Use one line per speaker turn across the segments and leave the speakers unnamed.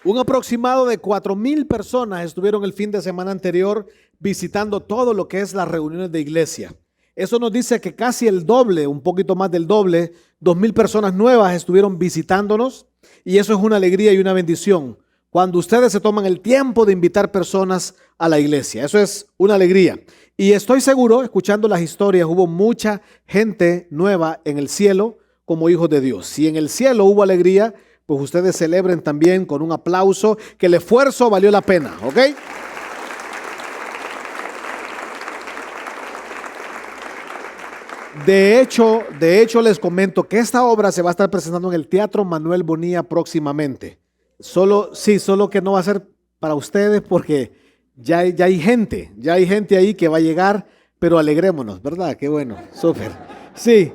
Un aproximado de 4,000 personas estuvieron el fin de semana anterior visitando todo lo que es las reuniones de iglesia. Eso nos dice que casi el doble, un poquito más del doble, 2,000 personas nuevas estuvieron visitándonos, y eso es una alegría y una bendición cuando ustedes se toman el tiempo de invitar personas a la iglesia. Eso es una alegría. Y estoy seguro, escuchando las historias, hubo mucha gente nueva en el cielo como hijos de Dios. Si en el cielo hubo alegría, pues ustedes celebren también con un aplauso que el esfuerzo valió la pena, ¿ok? De hecho les comento que esta obra se va a estar presentando en el Teatro Manuel Bonilla próximamente. Solo que no va a ser para ustedes porque ya hay gente ahí que va a llegar, pero alegrémonos, ¿verdad? Qué bueno, súper. Sí,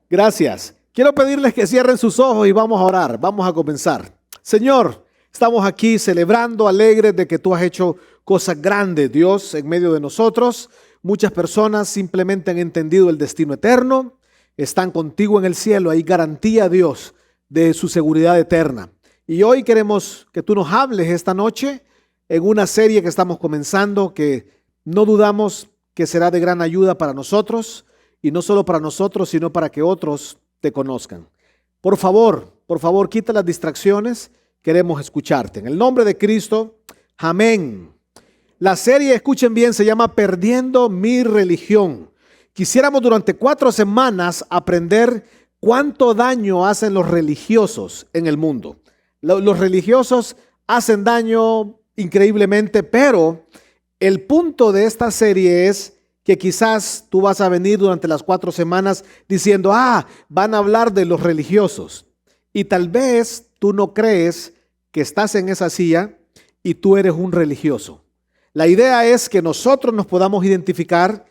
gracias. Quiero pedirles que cierren sus ojos y vamos a orar, vamos a comenzar. Señor, estamos aquí celebrando, alegres de que tú has hecho cosas grandes, Dios, en medio de nosotros. Muchas personas simplemente han entendido el destino eterno, están contigo en el cielo, hay garantía, Dios, de su seguridad eterna. Y hoy queremos que tú nos hables esta noche en una serie que estamos comenzando, que no dudamos que será de gran ayuda para nosotros, y no solo para nosotros, sino para que otros te conozcan. Por favor, quita las distracciones, queremos escucharte. En el nombre de Cristo, amén. La serie, escuchen bien, se llama Perdiendo mi religión. Quisiéramos durante 4 semanas aprender cuánto daño hacen los religiosos en el mundo. Los religiosos hacen daño increíblemente, pero el punto de esta serie es que quizás tú vas a venir durante las 4 semanas diciendo, van a hablar de los religiosos. Y tal vez tú no crees que estás en esa silla y tú eres un religioso. La idea es que nosotros nos podamos identificar,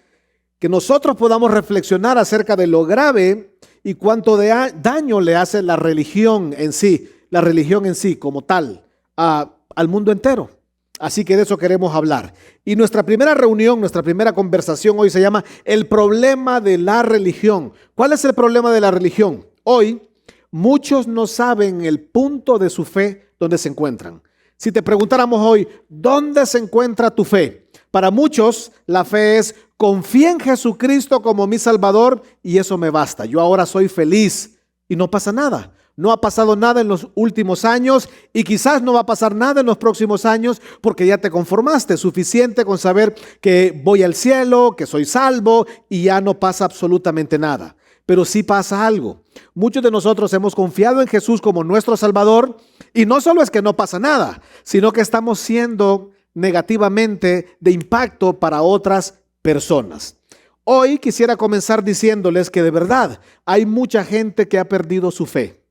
que nosotros podamos reflexionar acerca de lo grave y cuánto daño le hace la religión en sí como tal, al mundo entero. Así que de eso queremos hablar. Y nuestra primera reunión, nuestra primera conversación hoy se llama El problema de la religión. ¿Cuál es el problema de la religión? Hoy, muchos no saben el punto de su fe donde se encuentran. Si te preguntáramos hoy, ¿dónde se encuentra tu fe? Para muchos, la fe es, confía en Jesucristo como mi Salvador y eso me basta. Yo ahora soy feliz y no pasa nada. No ha pasado nada en los últimos años y quizás no va a pasar nada en los próximos años porque ya te conformaste. Suficiente con saber que voy al cielo, que soy salvo y ya no pasa absolutamente nada. Pero sí pasa algo. Muchos de nosotros hemos confiado en Jesús como nuestro Salvador y no solo es que no pasa nada, sino que estamos siendo negativamente de impacto para otras personas. Hoy quisiera comenzar diciéndoles que de verdad hay mucha gente que ha perdido su fe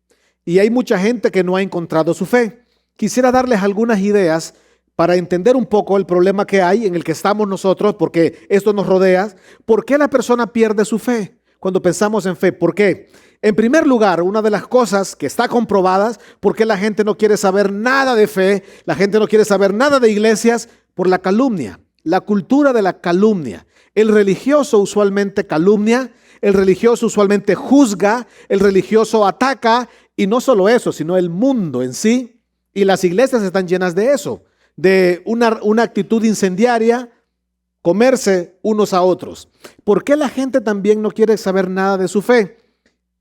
y hay mucha gente que no ha encontrado su fe. Quisiera darles algunas ideas para entender un poco el problema que hay en el que estamos nosotros, porque esto nos rodea. ¿Por qué la persona pierde su fe? Cuando pensamos en fe, ¿por qué? En primer lugar, una de las cosas que está comprobadas, por qué la gente no quiere saber nada de fe, la gente no quiere saber nada de iglesias, por la calumnia, la cultura de la calumnia. El religioso usualmente calumnia, el religioso usualmente juzga, el religioso ataca, y no solo eso, sino el mundo en sí, y las iglesias están llenas de eso, de una actitud incendiaria, comerse unos a otros. ¿Por qué la gente también no quiere saber nada de su fe?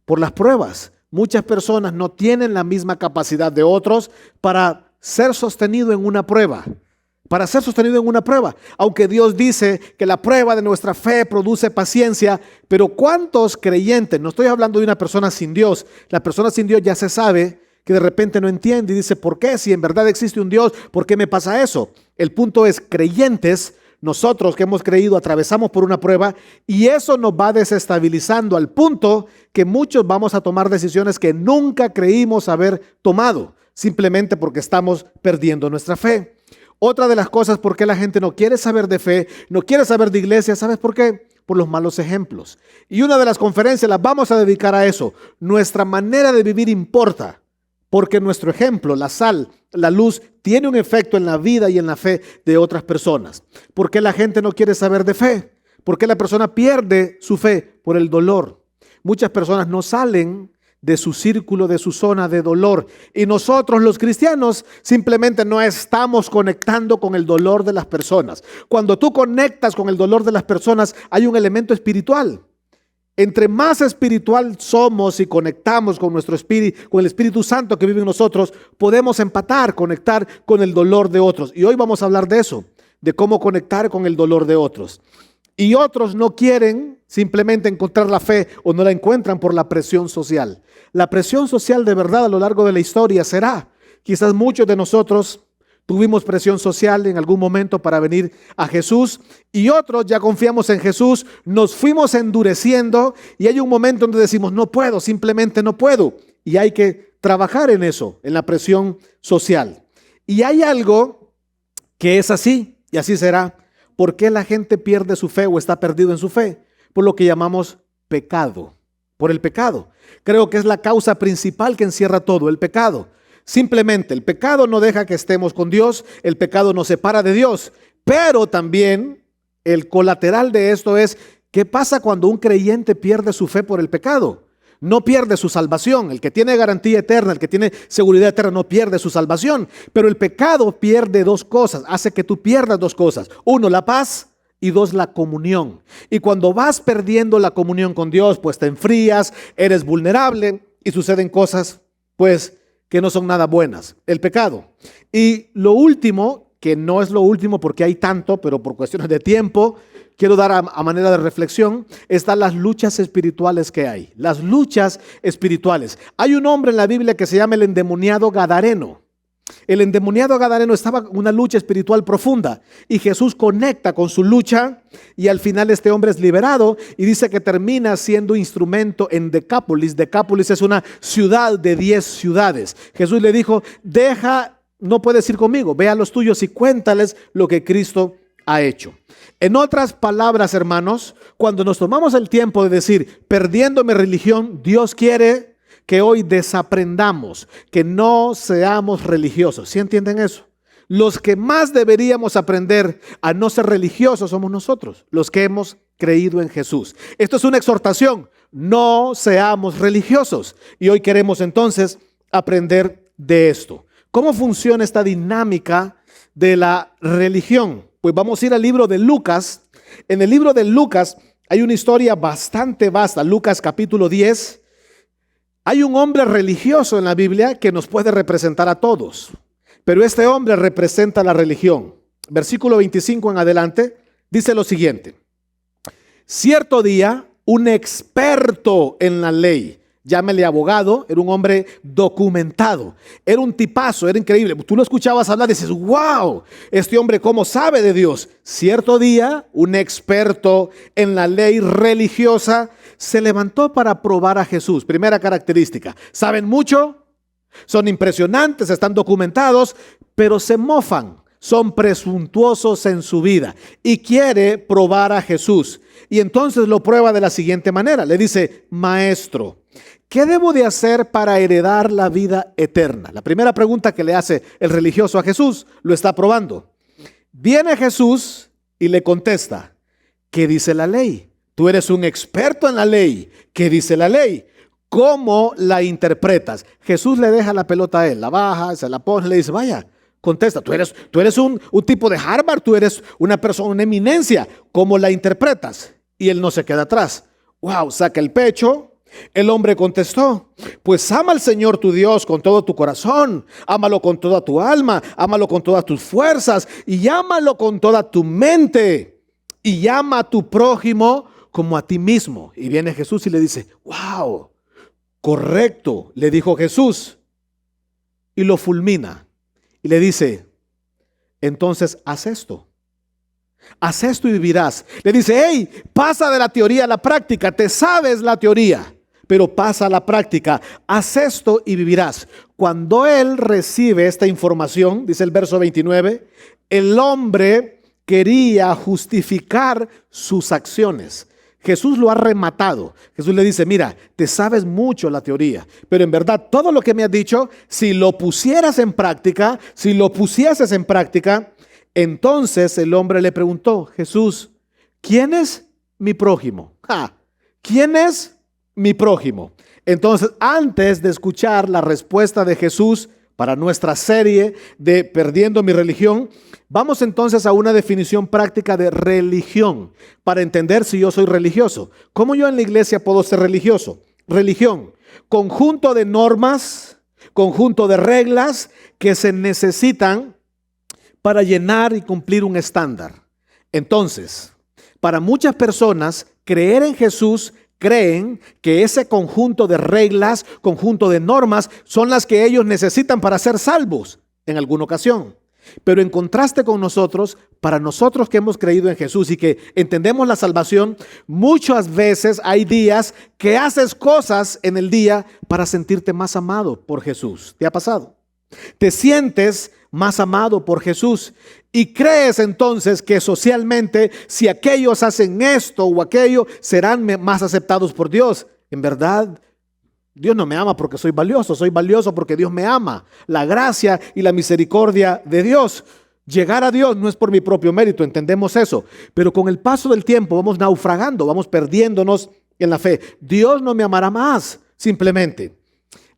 Por las pruebas. Muchas personas no tienen la misma capacidad de otros para ser sostenido en una prueba. Aunque Dios dice que la prueba de nuestra fe produce paciencia, pero ¿cuántos creyentes? No estoy hablando de una persona sin Dios. La persona sin Dios ya se sabe que de repente no entiende y dice, ¿por qué? Si en verdad existe un Dios, ¿por qué me pasa eso? El punto es, creyentes, nosotros que hemos creído atravesamos por una prueba y eso nos va desestabilizando al punto que muchos vamos a tomar decisiones que nunca creímos haber tomado, simplemente porque estamos perdiendo nuestra fe. Otra de las cosas por qué la gente no quiere saber de fe, no quiere saber de iglesia, ¿sabes por qué? Por los malos ejemplos. Y una de las conferencias las vamos a dedicar a eso. Nuestra manera de vivir importa. Porque nuestro ejemplo, la sal, la luz, tiene un efecto en la vida y en la fe de otras personas. ¿Por qué la gente no quiere saber de fe? ¿Por qué la persona pierde su fe? Por el dolor. Muchas personas no salen de su círculo, de su zona de dolor. Y nosotros los cristianos simplemente no estamos conectando con el dolor de las personas. Cuando tú conectas con el dolor de las personas, hay un elemento espiritual. Entre más espiritual somos y conectamos con nuestro espíritu, con el Espíritu Santo que vive en nosotros, podemos empatar, conectar con el dolor de otros. Y hoy vamos a hablar de eso, de cómo conectar con el dolor de otros. Y otros no quieren simplemente encontrar la fe o no la encuentran por la presión social. La presión social de verdad a lo largo de la historia será. Quizás muchos de nosotros tuvimos presión social en algún momento para venir a Jesús y otros ya confiamos en Jesús, nos fuimos endureciendo y hay un momento donde decimos no puedo, simplemente no puedo. Y hay que trabajar en eso, en la presión social. Y hay algo que es así y así será. ¿Por qué la gente pierde su fe o está perdido en su fe? Por lo que llamamos pecado, por el pecado. Creo que es la causa principal que encierra todo, el pecado. Simplemente el pecado no deja que estemos con Dios, el pecado nos separa de Dios, pero también el colateral de esto es, ¿qué pasa cuando un creyente pierde su fe por el pecado? No pierde su salvación. El que tiene garantía eterna, el que tiene seguridad eterna no pierde su salvación, pero el pecado pierde dos cosas, hace que tú pierdas dos cosas. Uno, la paz. Y dos, la comunión. Y cuando vas perdiendo la comunión con Dios, pues te enfrías, eres vulnerable y suceden cosas, pues, que no son nada buenas, el pecado. Y lo último, que no es lo último porque hay tanto, pero por cuestiones de tiempo, quiero dar a manera de reflexión, están las luchas espirituales que hay. Las luchas espirituales. Hay un hombre en la Biblia que se llama el endemoniado Gadareno. El endemoniado Gadareno estaba en una lucha espiritual profunda y Jesús conecta con su lucha y al final este hombre es liberado y dice que termina siendo instrumento en Decápolis. Decápolis es una ciudad de 10 ciudades. Jesús le dijo, no puedes ir conmigo, ve a los tuyos y cuéntales lo que Cristo ha hecho. En otras palabras, hermanos, cuando nos tomamos el tiempo de decir, perdiendo mi religión, Dios quiere que hoy desaprendamos, que no seamos religiosos. ¿Sí entienden eso? Los que más deberíamos aprender a no ser religiosos somos nosotros, los que hemos creído en Jesús. Esto es una exhortación, no seamos religiosos. Y hoy queremos entonces aprender de esto. ¿Cómo funciona esta dinámica de la religión? Pues vamos a ir al libro de Lucas. En el libro de Lucas hay una historia bastante vasta. Lucas capítulo 10. Hay un hombre religioso en la Biblia que nos puede representar a todos, pero este hombre representa la religión. Versículo 25 en adelante dice lo siguiente. Cierto día, un experto en la ley, llámele abogado, era un hombre documentado, era un tipazo, era increíble. Tú lo escuchabas hablar y dices, wow, este hombre cómo sabe de Dios. Cierto día, un experto en la ley religiosa se levantó para probar a Jesús. Primera característica, saben mucho, son impresionantes, están documentados, pero se mofan, son presuntuosos en su vida y quiere probar a Jesús. Y entonces lo prueba de la siguiente manera, le dice, maestro, ¿qué debo de hacer para heredar la vida eterna? La primera pregunta que le hace el religioso a Jesús, lo está probando. Viene Jesús y le contesta, ¿qué dice la ley? Tú eres un experto en la ley. ¿Qué dice la ley? ¿Cómo la interpretas? Jesús le deja la pelota a él, la baja, se la pone, le dice, vaya, contesta, tú eres un tipo de Harvard, tú eres una persona, una eminencia. ¿Cómo la interpretas? Y él no se queda atrás. Wow, saca el pecho. El hombre contestó, pues ama al Señor tu Dios con todo tu corazón, ámalo con toda tu alma, ámalo con todas tus fuerzas y ámalo con toda tu mente y ama a tu prójimo como a ti mismo. Y viene Jesús y le dice, wow, correcto, le dijo Jesús y lo fulmina y le dice, entonces haz esto y vivirás. Le dice, hey, pasa de la teoría a la práctica, te sabes la teoría, pero pasa a la práctica, haz esto y vivirás. Cuando él recibe esta información, dice el verso 29, el hombre quería justificar sus acciones. Jesús lo ha rematado. Jesús le dice, mira, te sabes mucho la teoría, pero en verdad todo lo que me has dicho, si lo pusieras en práctica, entonces el hombre le preguntó, Jesús, ¿quién es mi prójimo? ¿Quién es mi prójimo. Entonces, antes de escuchar la respuesta de Jesús para nuestra serie de Perdiendo mi religión, vamos entonces a una definición práctica de religión para entender si yo soy religioso. ¿Cómo yo en la iglesia puedo ser religioso? Religión, conjunto de normas, conjunto de reglas que se necesitan para llenar y cumplir un estándar. Entonces, para muchas personas, creer en Jesús creen que ese conjunto de reglas, conjunto de normas, son las que ellos necesitan para ser salvos en alguna ocasión. Pero en contraste con nosotros, para nosotros que hemos creído en Jesús y que entendemos la salvación, muchas veces hay días que haces cosas en el día para sentirte más amado por Jesús. ¿Te ha pasado? Te sientes más amado por Jesús y crees entonces que socialmente, si aquellos hacen esto o aquello, serán más aceptados por Dios. En verdad, Dios no me ama porque soy valioso porque Dios me ama. La gracia y la misericordia de Dios. Llegar a Dios no es por mi propio mérito, entendemos eso. Pero con el paso del tiempo vamos naufragando, vamos perdiéndonos en la fe. Dios no me amará más, simplemente.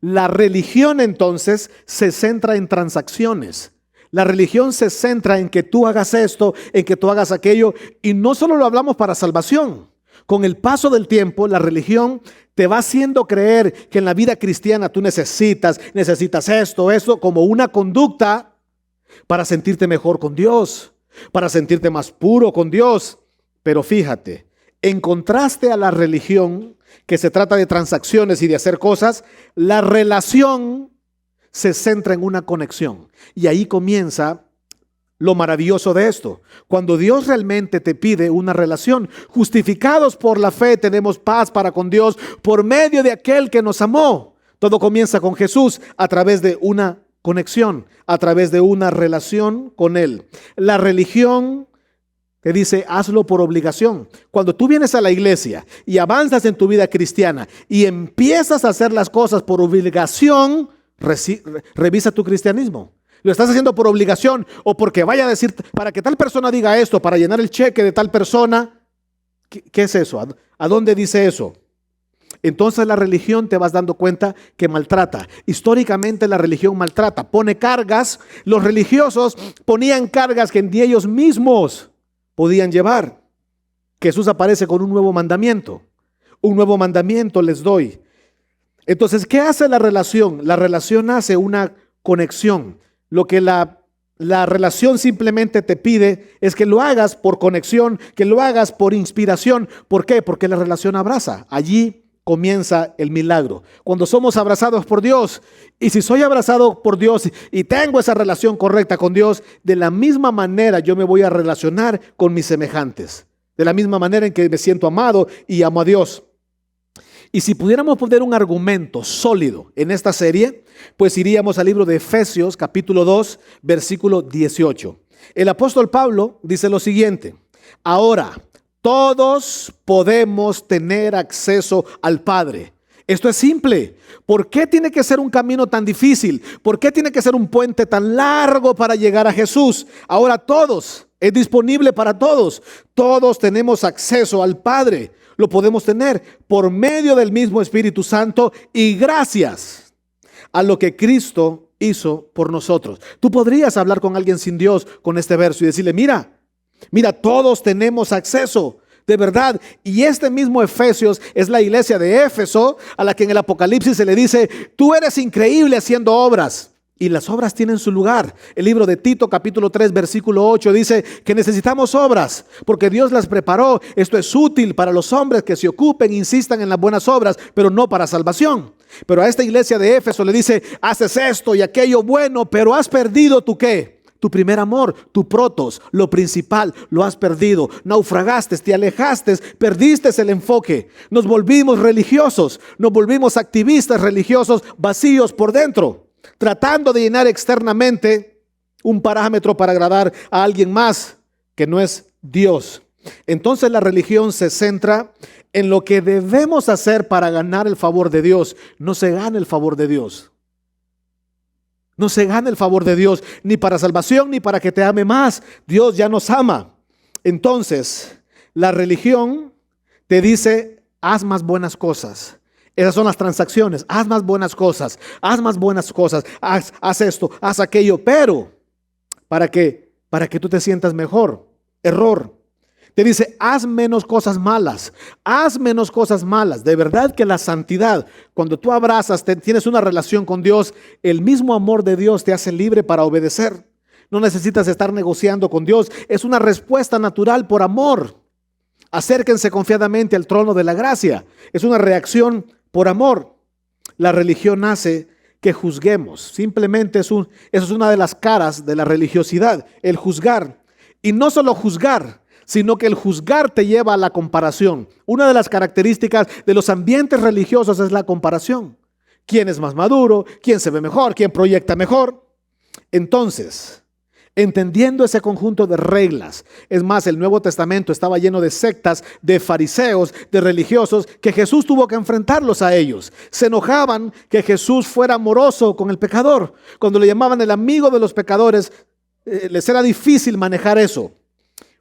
La religión entonces se centra en transacciones. La religión se centra en que tú hagas esto, en que tú hagas aquello. Y no solo lo hablamos para salvación. Con el paso del tiempo, la religión te va haciendo creer que en la vida cristiana tú necesitas esto, como una conducta para sentirte mejor con Dios, para sentirte más puro con Dios. Pero fíjate, en contraste a la religión, que se trata de transacciones y de hacer cosas, la relación se centra en una conexión. Y ahí comienza lo maravilloso de esto. Cuando Dios realmente te pide una relación, justificados por la fe, tenemos paz para con Dios por medio de aquel que nos amó. Todo comienza con Jesús a través de una conexión, a través de una relación con Él. La religión te dice, hazlo por obligación. Cuando tú vienes a la iglesia y avanzas en tu vida cristiana y empiezas a hacer las cosas por obligación, revisa tu cristianismo. Lo estás haciendo por obligación o porque vaya a decir, para que tal persona diga esto, para llenar el cheque de tal persona. ¿Qué es eso? ¿A dónde dice eso? Entonces la religión, te vas dando cuenta que maltrata. Históricamente la religión maltrata, pone cargas. Los religiosos ponían cargas que ni ellos mismos podían llevar. Jesús aparece con un nuevo mandamiento. Un nuevo mandamiento les doy. Entonces, ¿qué hace la relación? La relación hace una conexión. Lo que la relación simplemente te pide es que lo hagas por conexión, que lo hagas por inspiración. ¿Por qué? Porque la relación abraza. Allí comienza el milagro. Cuando somos abrazados por Dios, y si soy abrazado por Dios y tengo esa relación correcta con Dios, de la misma manera yo me voy a relacionar con mis semejantes. De la misma manera en que me siento amado y amo a Dios. Y si pudiéramos poner un argumento sólido en esta serie, pues iríamos al libro de Efesios, capítulo 2, versículo 18. El apóstol Pablo dice lo siguiente: ahora, todos podemos tener acceso al Padre. Esto es simple. ¿Por qué tiene que ser un camino tan difícil? ¿Por qué tiene que ser un puente tan largo para llegar a Jesús? Ahora todos, es disponible para todos. Todos tenemos acceso al Padre. Lo podemos tener por medio del mismo Espíritu Santo y gracias a lo que Cristo hizo por nosotros. Tú podrías hablar con alguien sin Dios con este verso y decirle, mira, todos tenemos acceso, de verdad. Y este mismo Efesios es la iglesia de Éfeso, a la que en el Apocalipsis se le dice, tú eres increíble haciendo obras. Y las obras tienen su lugar. El libro de Tito, capítulo 3, versículo 8, dice que necesitamos obras porque Dios las preparó. Esto es útil para los hombres que se ocupen, insistan en las buenas obras, pero no para salvación. Pero a esta iglesia de Éfeso le dice, haces esto y aquello bueno, pero has perdido tu ¿qué? Tu primer amor, tu protos, lo principal, lo has perdido. Naufragaste, te alejaste, perdiste el enfoque. Nos volvimos religiosos, nos volvimos activistas religiosos vacíos por dentro, tratando de llenar externamente un parámetro para agradar a alguien más que no es Dios. Entonces la religión se centra en lo que debemos hacer para ganar el favor de Dios. No se gana el favor de Dios. No se gana el favor de Dios, ni para salvación, ni para que te ame más. Dios ya nos ama. Entonces, la religión te dice, haz más buenas cosas. Esas son las transacciones. Haz más buenas cosas, haz esto, haz aquello, pero ¿para qué? Para que tú te sientas mejor. Error. Te dice, haz menos cosas malas, haz menos cosas malas. De verdad que la santidad, cuando tú abrazas, tienes una relación con Dios, el mismo amor de Dios te hace libre para obedecer. No necesitas estar negociando con Dios. Es una respuesta natural por amor. Acérquense confiadamente al trono de la gracia. Es una reacción por amor. La religión hace que juzguemos. Simplemente eso es una de las caras de la religiosidad, el juzgar. Y no solo juzgar, sino que el juzgar te lleva a la comparación. Una de las características de los ambientes religiosos es la comparación. ¿Quién es más maduro? ¿Quién se ve mejor? ¿Quién proyecta mejor? Entonces, entendiendo ese conjunto de reglas, es más, el Nuevo Testamento estaba lleno de sectas, de fariseos, de religiosos, que Jesús tuvo que enfrentarlos a ellos. Se enojaban que Jesús fuera amoroso con el pecador. Cuando le llamaban el amigo de los pecadores, les era difícil manejar eso.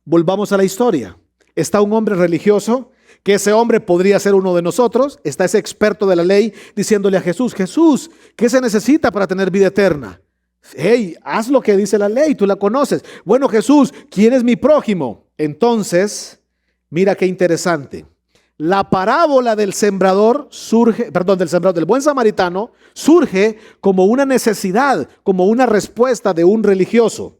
Volvamos a la historia. Está un hombre religioso, que ese hombre podría ser uno de nosotros. Está ese experto de la ley diciéndole a Jesús, Jesús, ¿qué se necesita para tener vida eterna? Hey, haz lo que dice la ley, tú la conoces. Bueno, Jesús, ¿quién es mi prójimo? Entonces, mira qué interesante. La parábola del del buen samaritano surge como una necesidad, como una respuesta de un religioso.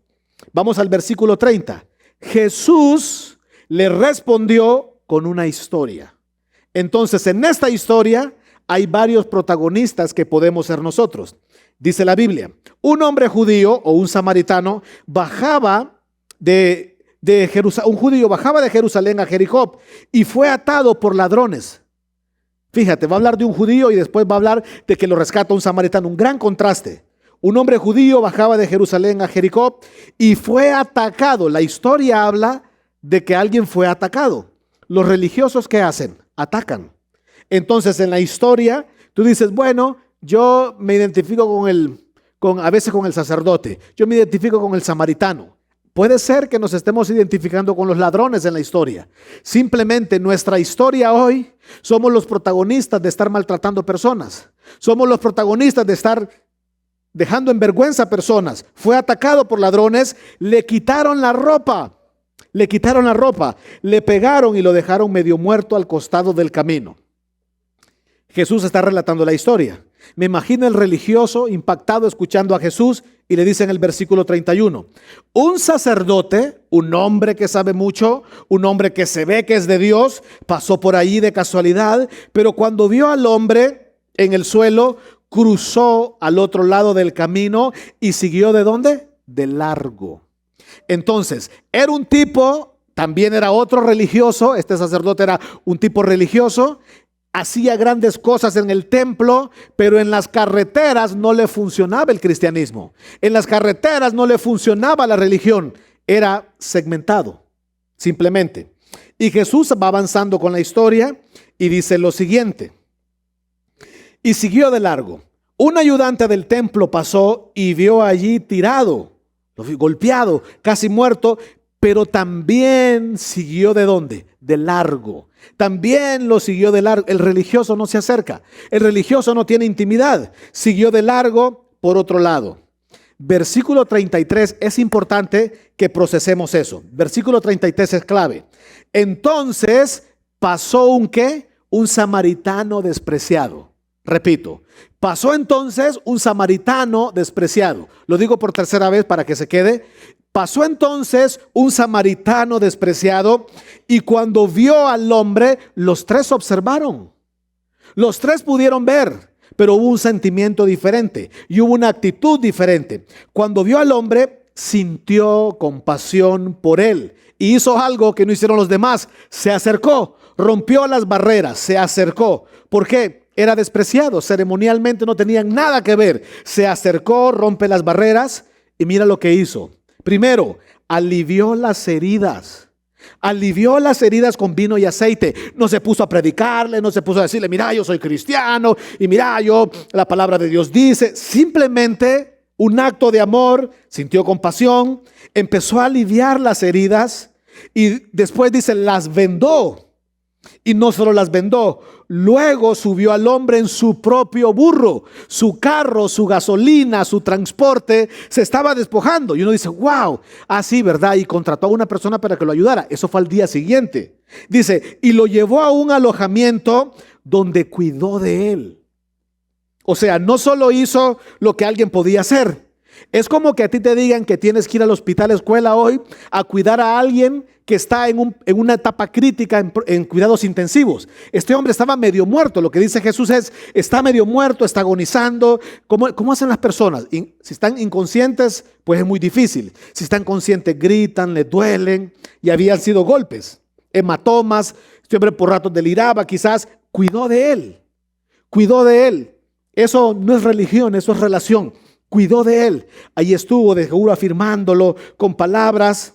Vamos al versículo 30. Jesús le respondió con una historia. Entonces, en esta historia hay varios protagonistas que podemos ser nosotros. Dice la Biblia, un hombre judío o un samaritano bajaba de Jerusalén, un judío bajaba de Jerusalén a Jericó y fue atado por ladrones. Fíjate, va a hablar de un judío y después va a hablar de que lo rescata un samaritano. Un gran contraste. Un hombre judío bajaba de Jerusalén a Jericó y fue atacado. La historia habla de que alguien fue atacado. Los religiosos, ¿qué hacen? Atacan. Entonces, en la historia, tú dices, bueno, yo me identifico a veces con el sacerdote. Yo me identifico con el samaritano. Puede ser que nos estemos identificando con los ladrones en la historia. Simplemente nuestra historia hoy, somos los protagonistas de estar maltratando personas. Somos los protagonistas de estar dejando en vergüenza a personas. Fue atacado por ladrones, le quitaron la ropa, le pegaron y lo dejaron medio muerto al costado del camino. Jesús está relatando la historia. Me imagino el religioso impactado escuchando a Jesús y le dice en el versículo 31, un sacerdote, un hombre que sabe mucho, un hombre que se ve que es de Dios, pasó por allí de casualidad, pero cuando vio al hombre en el suelo, cruzó al otro lado del camino y siguió ¿de dónde? De largo. Entonces, era un tipo, también era otro religioso, este sacerdote era un tipo religioso, hacía grandes cosas en el templo, pero en las carreteras no le funcionaba el cristianismo. En las carreteras no le funcionaba la religión, era segmentado, simplemente. Y Jesús va avanzando con la historia y dice lo siguiente. Y siguió de largo. Un ayudante del templo pasó y vio allí tirado, golpeado, casi muerto, pero también siguió ¿de dónde? De largo. También lo siguió de largo. El religioso no se acerca. El religioso no tiene intimidad. Siguió de largo por otro lado. Versículo 33, es importante que procesemos eso. Versículo 33 es clave. Entonces pasó un ¿qué? Un samaritano despreciado. Repito, pasó entonces un samaritano despreciado. Lo digo por tercera vez para que se quede. Pasó entonces un samaritano despreciado y cuando vio al hombre, los tres observaron. Los tres pudieron ver, pero hubo un sentimiento diferente y hubo una actitud diferente. Cuando vio al hombre, sintió compasión por él y hizo algo que no hicieron los demás. Se acercó, rompió las barreras, se acercó. ¿Por qué? Era despreciado, ceremonialmente no tenían nada que ver. Se acercó, rompe las barreras y mira lo que hizo. Primero, alivió las heridas. Alivió las heridas con vino y aceite. No se puso a predicarle, no se puso a decirle, mira, yo soy cristiano y mira, la palabra de Dios dice. Simplemente un acto de amor, sintió compasión, empezó a aliviar las heridas y después dice, las vendó. Y no solo las vendó, luego subió al hombre en su propio burro. Su carro, su gasolina, su transporte se estaba despojando. Y uno dice, wow, así, ¿verdad? Y contrató a una persona para que lo ayudara. Eso fue al día siguiente. Dice, y lo llevó a un alojamiento donde cuidó de él. O sea, no solo hizo lo que alguien podía hacer. Es como que a ti te digan que tienes que ir al hospital escuela hoy a cuidar a alguien que está en una etapa crítica en cuidados intensivos. Este hombre estaba medio muerto. Lo que dice Jesús es, está medio muerto, está agonizando. ¿Cómo hacen las personas? Si están inconscientes, pues es muy difícil. Si están conscientes, gritan, le duelen, y habían sido golpes, hematomas. Este hombre por ratos deliraba, quizás cuidó de él. Cuidó de él. Eso no es religión, eso es relación. Cuidó de él. Ahí estuvo de seguro afirmándolo con palabras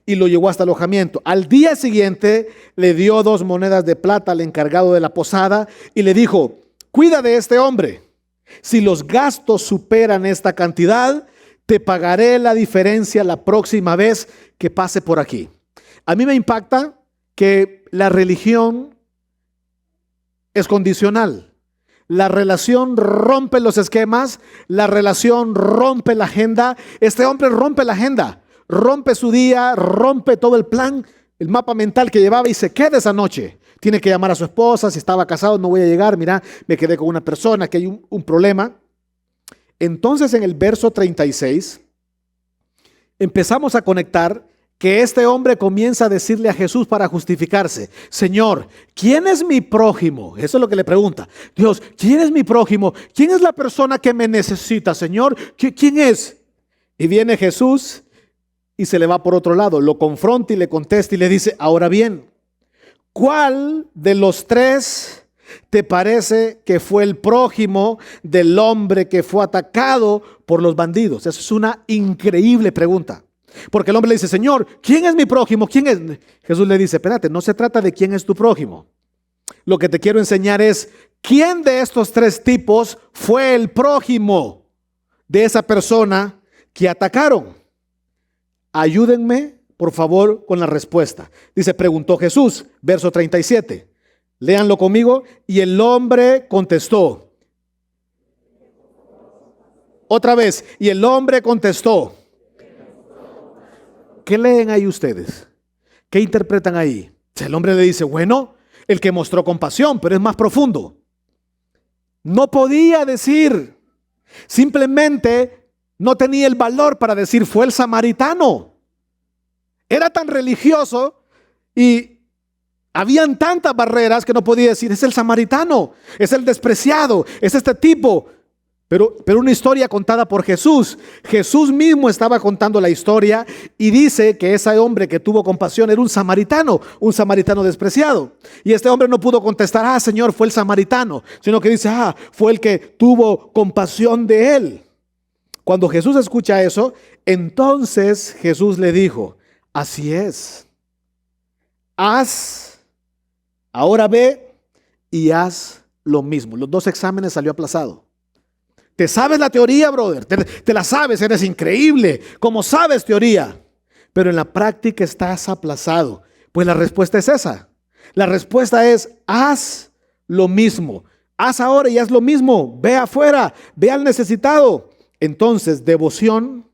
y lo llevó hasta el alojamiento. Al día siguiente le dio 2 monedas de plata al encargado de la posada y le dijo, cuida de este hombre. Si los gastos superan esta cantidad, te pagaré la diferencia la próxima vez que pase por aquí. A mí me impacta que la religión es condicional. La relación rompe los esquemas, la relación rompe la agenda. Este hombre rompe la agenda, rompe su día, rompe todo el plan, el mapa mental que llevaba y se queda esa noche. Tiene que llamar a su esposa, si estaba casado, no voy a llegar, mira, me quedé con una persona, que hay un problema. Entonces en el verso 36 empezamos a conectar que este hombre comienza a decirle a Jesús para justificarse, Señor, ¿quién es mi prójimo? Eso es lo que le pregunta. Dios, ¿quién es mi prójimo? ¿Quién es la persona que me necesita, Señor? ¿Quién es? Y viene Jesús y se le va por otro lado, lo confronta y le contesta y le dice, ahora bien, ¿cuál de los 3 te parece que fue el prójimo del hombre que fue atacado por los bandidos? Esa es una increíble pregunta. Porque el hombre le dice, Señor, ¿quién es mi prójimo? ¿Quién es? Jesús le dice, espérate, no se trata de quién es tu prójimo. Lo que te quiero enseñar es, ¿quién de estos 3 tipos fue el prójimo de esa persona que atacaron? Ayúdenme, por favor, con la respuesta. Dice, preguntó Jesús, verso 37. Léanlo conmigo. Y el hombre contestó. Otra vez, y el hombre contestó. ¿Qué leen ahí ustedes? ¿Qué interpretan ahí? El hombre le dice, bueno, el que mostró compasión, pero es más profundo. No podía decir, simplemente no tenía el valor para decir, fue el samaritano. Era tan religioso y habían tantas barreras que no podía decir, es el samaritano, es el despreciado, es este tipo. Pero una historia contada por Jesús. Jesús mismo estaba contando la historia y dice que ese hombre que tuvo compasión era un samaritano despreciado. Y este hombre no pudo contestar, Señor, fue el samaritano, sino que dice, fue el que tuvo compasión de él. Cuando Jesús escucha eso, entonces Jesús le dijo, así es. Ahora ve y haz lo mismo. Los 2 exámenes salió aplazado. ¿Te sabes la teoría, brother? Te la sabes, eres increíble. ¿Cómo sabes teoría? Pero en la práctica estás aplazado. Pues la respuesta es esa. La respuesta es, haz lo mismo. Haz ahora y haz lo mismo. Ve afuera, ve al necesitado. Entonces, devoción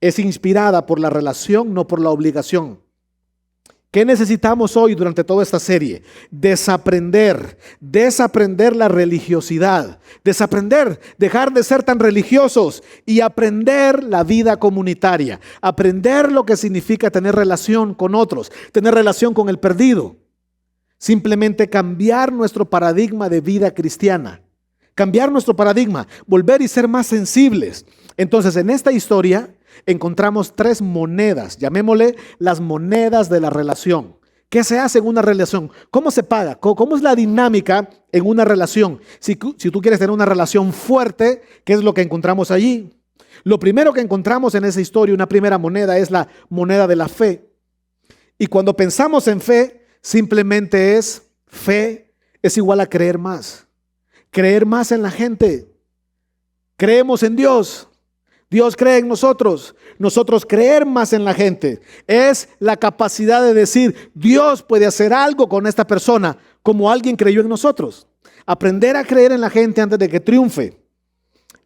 es inspirada por la relación, no por la obligación. ¿Qué necesitamos hoy durante toda esta serie? Desaprender la religiosidad, dejar de ser tan religiosos y aprender la vida comunitaria, aprender lo que significa tener relación con otros, tener relación con el perdido. Simplemente cambiar nuestro paradigma de vida cristiana, cambiar nuestro paradigma, volver y ser más sensibles. Entonces, en esta historia encontramos 3 monedas, llamémosle las monedas de la relación. ¿Qué se hace en una relación? ¿Cómo se paga? ¿Cómo es la dinámica en una relación? Si tú quieres tener una relación fuerte, ¿qué es lo que encontramos allí? Lo primero que encontramos en esa historia, una primera moneda, es la moneda de la fe. Y cuando pensamos en fe, simplemente fe es igual a creer más en la gente. Creemos en Dios. Dios cree en nosotros. Nosotros creer más en la gente es la capacidad de decir, Dios puede hacer algo con esta persona como alguien creyó en nosotros. Aprender a creer en la gente antes de que triunfe.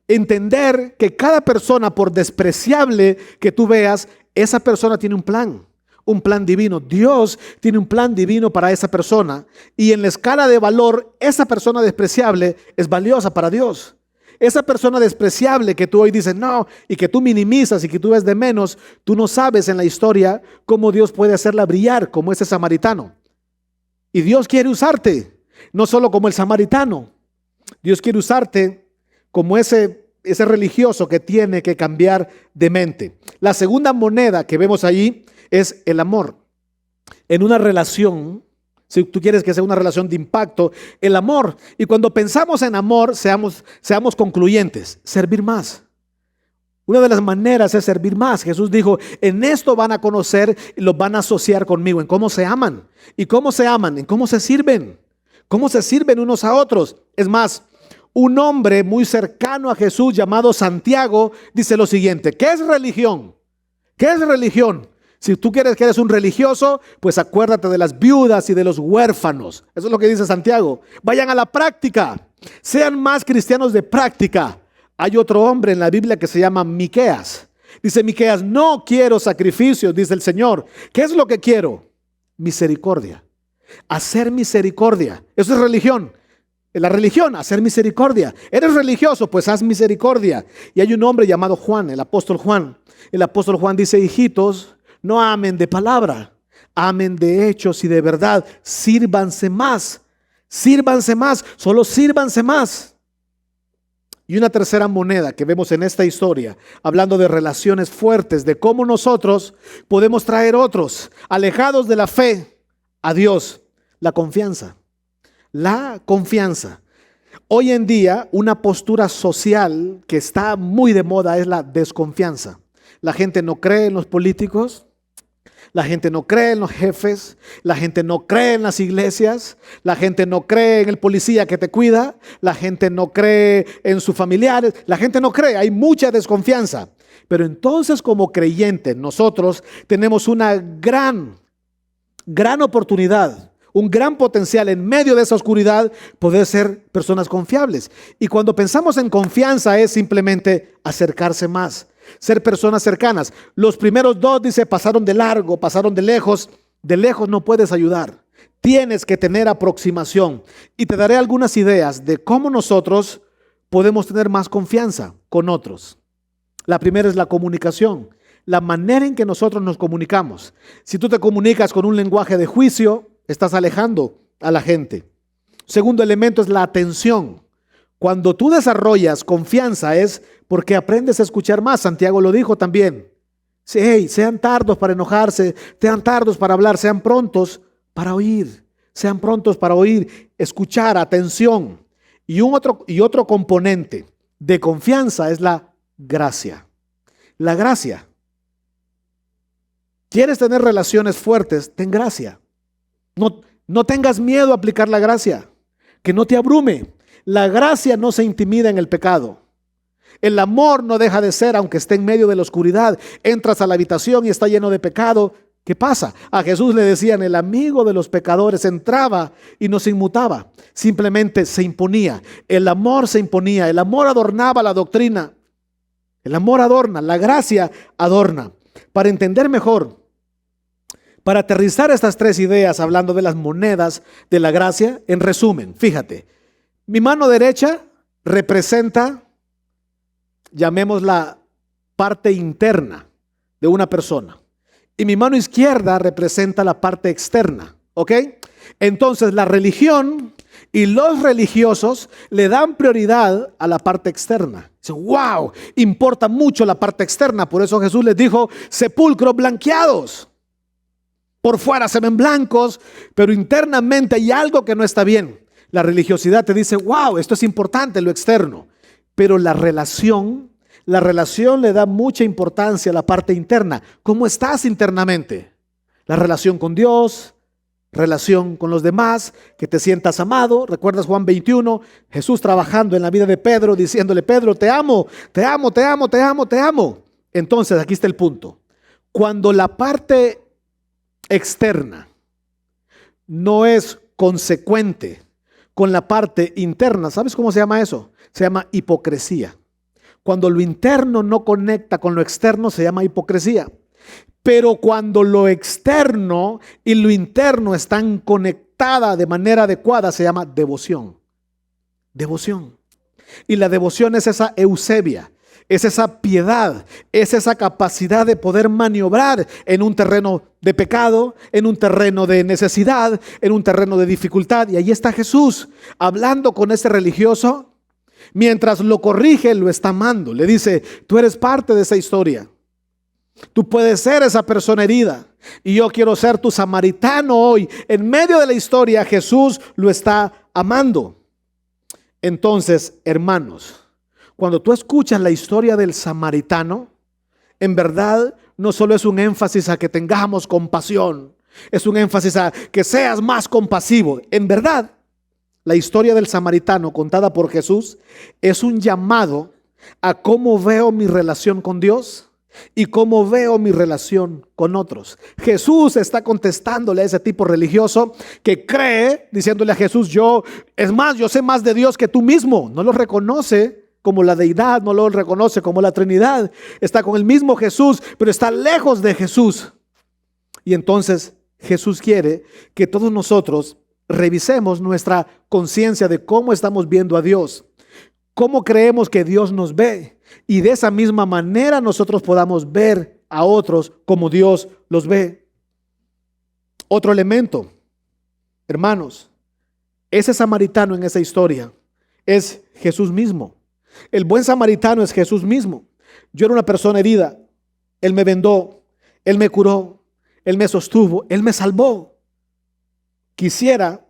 Entender que cada persona, por despreciable que tú veas, esa persona tiene un plan divino. Dios tiene un plan divino para esa persona, y en la escala de valor, esa persona despreciable es valiosa para Dios. Esa persona despreciable que tú hoy dices no, y que tú minimizas y que tú ves de menos, tú no sabes en la historia cómo Dios puede hacerla brillar, como ese samaritano. Y Dios quiere usarte, no solo como el samaritano. Dios quiere usarte como ese religioso que tiene que cambiar de mente. La segunda moneda que vemos allí es el amor. En una relación, si tú quieres que sea una relación de impacto, el amor. Y cuando pensamos en amor, seamos concluyentes, servir más. Una de las maneras es servir más. Jesús dijo, en esto van a conocer y los van a asociar conmigo, en cómo se aman. ¿Y cómo se aman? En cómo se sirven. Cómo se sirven unos a otros. Es más, un hombre muy cercano a Jesús llamado Santiago dice lo siguiente: ¿qué es religión? ¿Qué es religión? Si tú quieres que eres un religioso, pues acuérdate de las viudas y de los huérfanos. Eso es lo que dice Santiago. Vayan a la práctica. Sean más cristianos de práctica. Hay otro hombre en la Biblia que se llama Miqueas. Dice Miqueas, no quiero sacrificios, dice el Señor. ¿Qué es lo que quiero? Misericordia. Hacer misericordia. Eso es religión. La religión, hacer misericordia. ¿Eres religioso? Pues haz misericordia. Y hay un hombre llamado Juan, el apóstol Juan. El apóstol Juan dice, hijitos, no amen de palabra, amen de hechos y de verdad. Sírvanse más, solo sírvanse más. Y una tercera moneda que vemos en esta historia, hablando de relaciones fuertes, de cómo nosotros podemos traer otros alejados de la fe a Dios, la confianza. La confianza. Hoy en día, una postura social que está muy de moda es la desconfianza. La gente no cree en los políticos, la gente no cree en los jefes, la gente no cree en las iglesias, la gente no cree en el policía que te cuida, la gente no cree en sus familiares, la gente no cree, hay mucha desconfianza. Pero entonces, como creyentes, nosotros tenemos una gran oportunidad, un gran potencial en medio de esa oscuridad, poder ser personas confiables. Y cuando pensamos en confianza es simplemente acercarse más, ser personas cercanas. Los primeros dos, dice, pasaron de largo, pasaron de lejos. De lejos no puedes ayudar. Tienes que tener aproximación. Y te daré algunas ideas de cómo nosotros podemos tener más confianza con otros. La primera es la comunicación. La manera en que nosotros nos comunicamos. Si tú te comunicas con un lenguaje de juicio, estás alejando a la gente. Segundo elemento es la atención. Cuando tú desarrollas confianza es porque aprendes a escuchar más. Santiago lo dijo también. Hey, sean tardos para enojarse, sean tardos para hablar, sean prontos para oír. Sean prontos para oír, escuchar, atención. Y otro componente de confianza es la gracia. La gracia. ¿Quieres tener relaciones fuertes? Ten gracia. No tengas miedo a aplicar la gracia, que no te abrume. La gracia no se intimida en el pecado. El amor no deja de ser, aunque esté en medio de la oscuridad. Entras a la habitación y está lleno de pecado. ¿Qué pasa? A Jesús le decían, el amigo de los pecadores entraba y no se inmutaba. Simplemente se imponía. El amor se imponía. El amor adornaba la doctrina. El amor adorna, la gracia adorna. Para entender mejor, para aterrizar estas tres ideas, hablando de las monedas de la gracia, en resumen, fíjate, mi mano derecha representa, llamémosla, parte interna de una persona. Y mi mano izquierda representa la parte externa, ¿ok? Entonces la religión y los religiosos le dan prioridad a la parte externa. Dicen, wow, importa mucho la parte externa. Por eso Jesús les dijo, sepulcros blanqueados. Por fuera se ven blancos, pero internamente hay algo que no está bien. La religiosidad te dice, wow, esto es importante, lo externo. Pero la relación le da mucha importancia a la parte interna. ¿Cómo estás internamente? La relación con Dios, relación con los demás, que te sientas amado. ¿Recuerdas Juan 21? Jesús trabajando en la vida de Pedro, diciéndole: Pedro, te amo, te amo, te amo, te amo, te amo. Entonces, aquí está el punto. Cuando la parte externa no es consecuente con la parte interna, ¿sabes cómo se llama eso? Se llama hipocresía. Cuando lo interno no conecta con lo externo, se llama hipocresía. Pero cuando lo externo y lo interno están conectadas de manera adecuada, se llama devoción. Devoción. Y la devoción es esa eusebia, es esa piedad, es esa capacidad de poder maniobrar en un terreno de pecado, en un terreno de necesidad, en un terreno de dificultad. Y ahí está Jesús hablando con ese religioso. Mientras lo corrige, lo está amando. Le dice: tú eres parte de esa historia. Tú puedes ser esa persona herida y yo quiero ser tu samaritano hoy. En medio de la historia, Jesús lo está amando. Entonces, hermanos, cuando tú escuchas la historia del samaritano, en verdad no solo es un énfasis a que tengamos compasión, es un énfasis a que seas más compasivo. En verdad, la historia del samaritano contada por Jesús es un llamado a cómo veo mi relación con Dios y cómo veo mi relación con otros. Jesús está contestándole a ese tipo religioso que cree, diciéndole a Jesús: yo sé más de Dios que tú mismo. No lo reconoce como la deidad, no lo reconoce como la Trinidad. Está con el mismo Jesús, pero está lejos de Jesús. Y entonces Jesús quiere que todos nosotros revisemos nuestra conciencia de cómo estamos viendo a Dios, cómo creemos que Dios nos ve, y de esa misma manera nosotros podamos ver a otros como Dios los ve. Otro elemento, hermanos, ese samaritano en esa historia es Jesús mismo. El buen samaritano es Jesús mismo. Yo era una persona herida, Él me vendó, Él me curó, Él me sostuvo, Él me salvó. Quisiera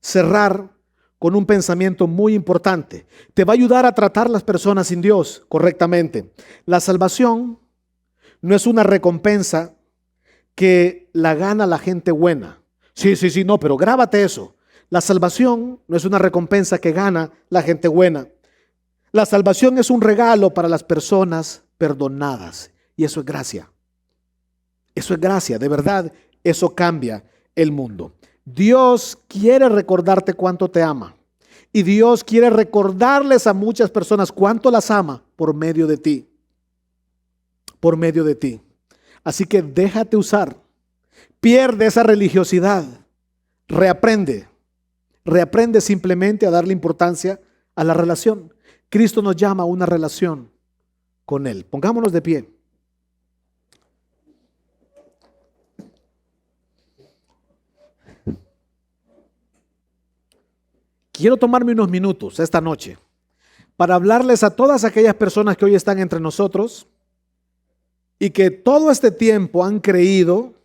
cerrar con un pensamiento muy importante. Te va a ayudar a tratar las personas sin Dios correctamente. La salvación no es una recompensa que la gana la gente buena. Sí, no, pero grábate eso. La salvación no es una recompensa que gana la gente buena. La salvación es un regalo para las personas perdonadas. Y eso es gracia. Eso es gracia, de verdad, eso cambia el mundo. Dios quiere recordarte cuánto te ama. Y Dios quiere recordarles a muchas personas cuánto las ama por medio de ti. Por medio de ti. Así que déjate usar. Pierde esa religiosidad. Reaprende. Reaprende simplemente a darle importancia a la relación. Cristo nos llama a una relación con Él. Pongámonos de pie. Quiero tomarme unos minutos esta noche para hablarles a todas aquellas personas que hoy están entre nosotros y que todo este tiempo han creído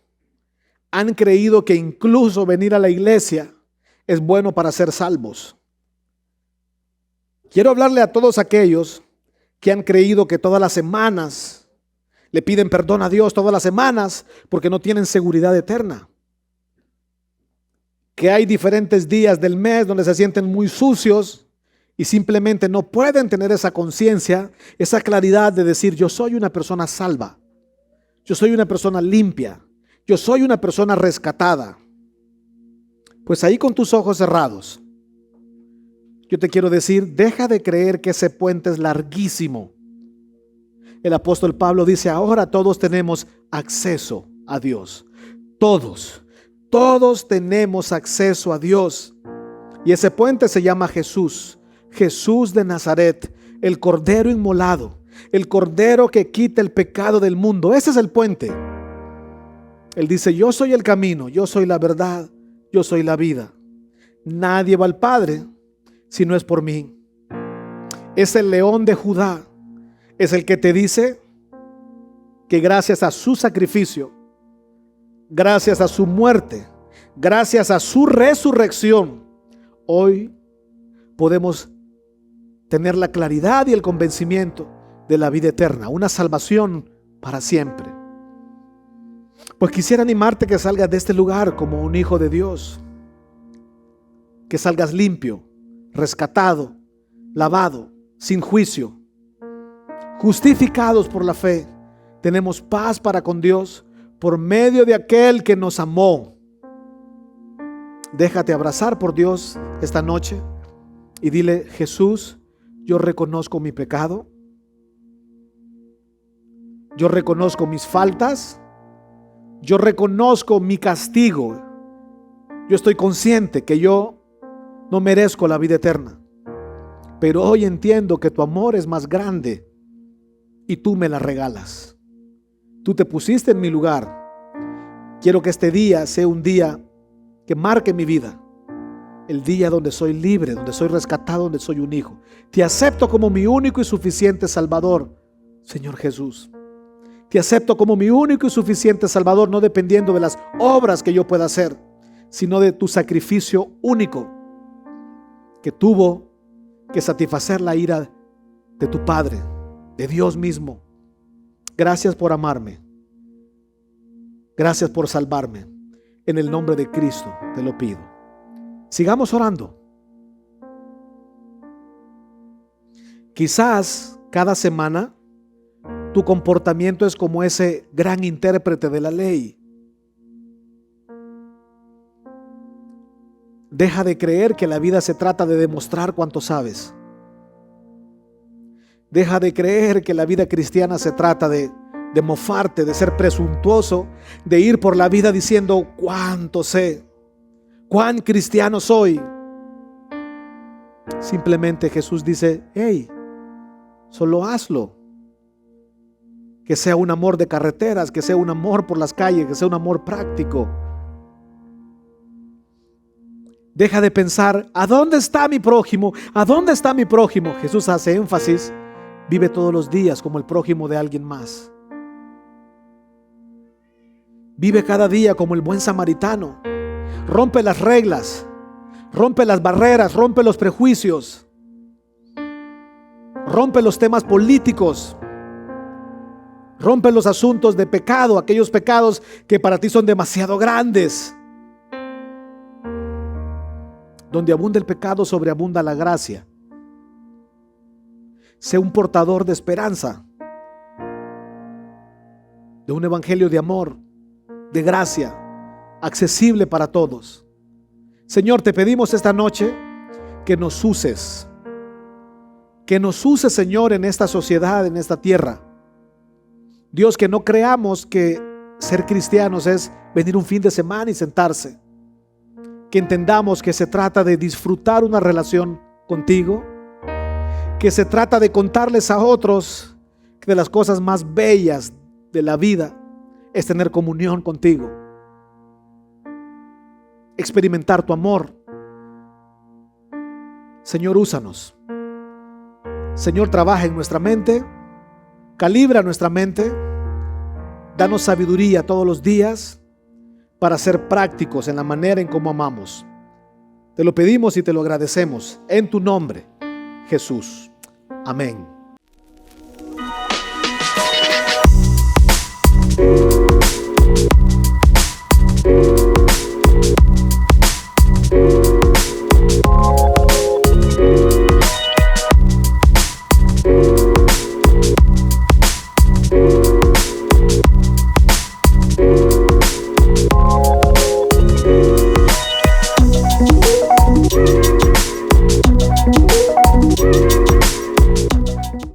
que incluso venir a la iglesia es bueno para ser salvos. Quiero hablarle a todos aquellos que han creído que todas las semanas le piden perdón a Dios, todas las semanas, porque no tienen seguridad eterna. Que hay diferentes días del mes donde se sienten muy sucios y simplemente no pueden tener esa conciencia, esa claridad de decir: yo soy una persona salva, yo soy una persona limpia, yo soy una persona rescatada. Pues ahí con tus ojos cerrados, yo te quiero decir: deja de creer que ese puente es larguísimo. El apóstol Pablo dice: ahora todos tenemos acceso a Dios. Todos tenemos acceso a Dios. Y ese puente se llama Jesús. Jesús de Nazaret, el Cordero inmolado, el Cordero que quita el pecado del mundo. Ese es el puente. Él dice: yo soy el camino, yo soy la verdad, yo soy la vida. Nadie va al Padre si no es por mí. Es el León de Judá. Es el que te dice que gracias a su sacrificio, gracias a su muerte, gracias a su resurrección, hoy podemos tener la claridad y el convencimiento de la vida eterna, una salvación para siempre. Pues quisiera animarte que salgas de este lugar como un hijo de Dios, que salgas limpio, rescatado, lavado, sin juicio, justificados por la fe. Tenemos paz para con Dios por medio de aquel que nos amó. Déjate abrazar por Dios esta noche y dile: Jesús, yo reconozco mi pecado, yo reconozco mis faltas, yo reconozco mi castigo, yo estoy consciente que yo no merezco la vida eterna, pero hoy entiendo que tu amor es más grande y tú me la regalas. Tú te pusiste en mi lugar. Quiero que este día sea un día que marque mi vida, el día donde soy libre, donde soy rescatado, donde soy un hijo. Te acepto como mi único y suficiente Salvador, Señor Jesús. Te acepto como mi único y suficiente Salvador, no dependiendo de las obras que yo pueda hacer, sino de tu sacrificio único, que tuvo que satisfacer la ira de tu Padre, de Dios mismo. Gracias por amarme. Gracias por salvarme. En el nombre de Cristo te lo pido. Sigamos orando. Quizás cada semana tu comportamiento es como ese gran intérprete de la ley. Deja de creer que la vida se trata de demostrar cuánto sabes. Deja de creer que la vida cristiana se trata de mofarte, de ser presuntuoso, de ir por la vida diciendo cuánto sé, cuán cristiano soy. Simplemente Jesús dice: hey, solo hazlo. Que sea un amor de carreteras, que sea un amor por las calles, que sea un amor práctico. Deja de pensar: ¿a dónde está mi prójimo? ¿A dónde está mi prójimo? Jesús hace énfasis: vive todos los días como el prójimo de alguien más. Vive cada día como el buen samaritano. Rompe las reglas, rompe las barreras, rompe los prejuicios, rompe los temas políticos, rompe los asuntos de pecado, aquellos pecados que para ti son demasiado grandes. Donde abunda el pecado, sobreabunda la gracia. Sé un portador de esperanza, de un evangelio de amor, de gracia, accesible para todos. Señor, te pedimos esta noche que nos uses, Señor, en esta sociedad, en esta tierra. Dios, que no creamos que ser cristianos es venir un fin de semana y sentarse. Que entendamos que se trata de disfrutar una relación contigo, que se trata de contarles a otros que de las cosas más bellas de la vida es tener comunión contigo, experimentar tu amor. Señor, úsanos. Señor, trabaja en nuestra mente, calibra nuestra mente, danos sabiduría todos los días para ser prácticos en la manera en cómo amamos. Te lo pedimos y te lo agradecemos en tu nombre, Jesús. Amén.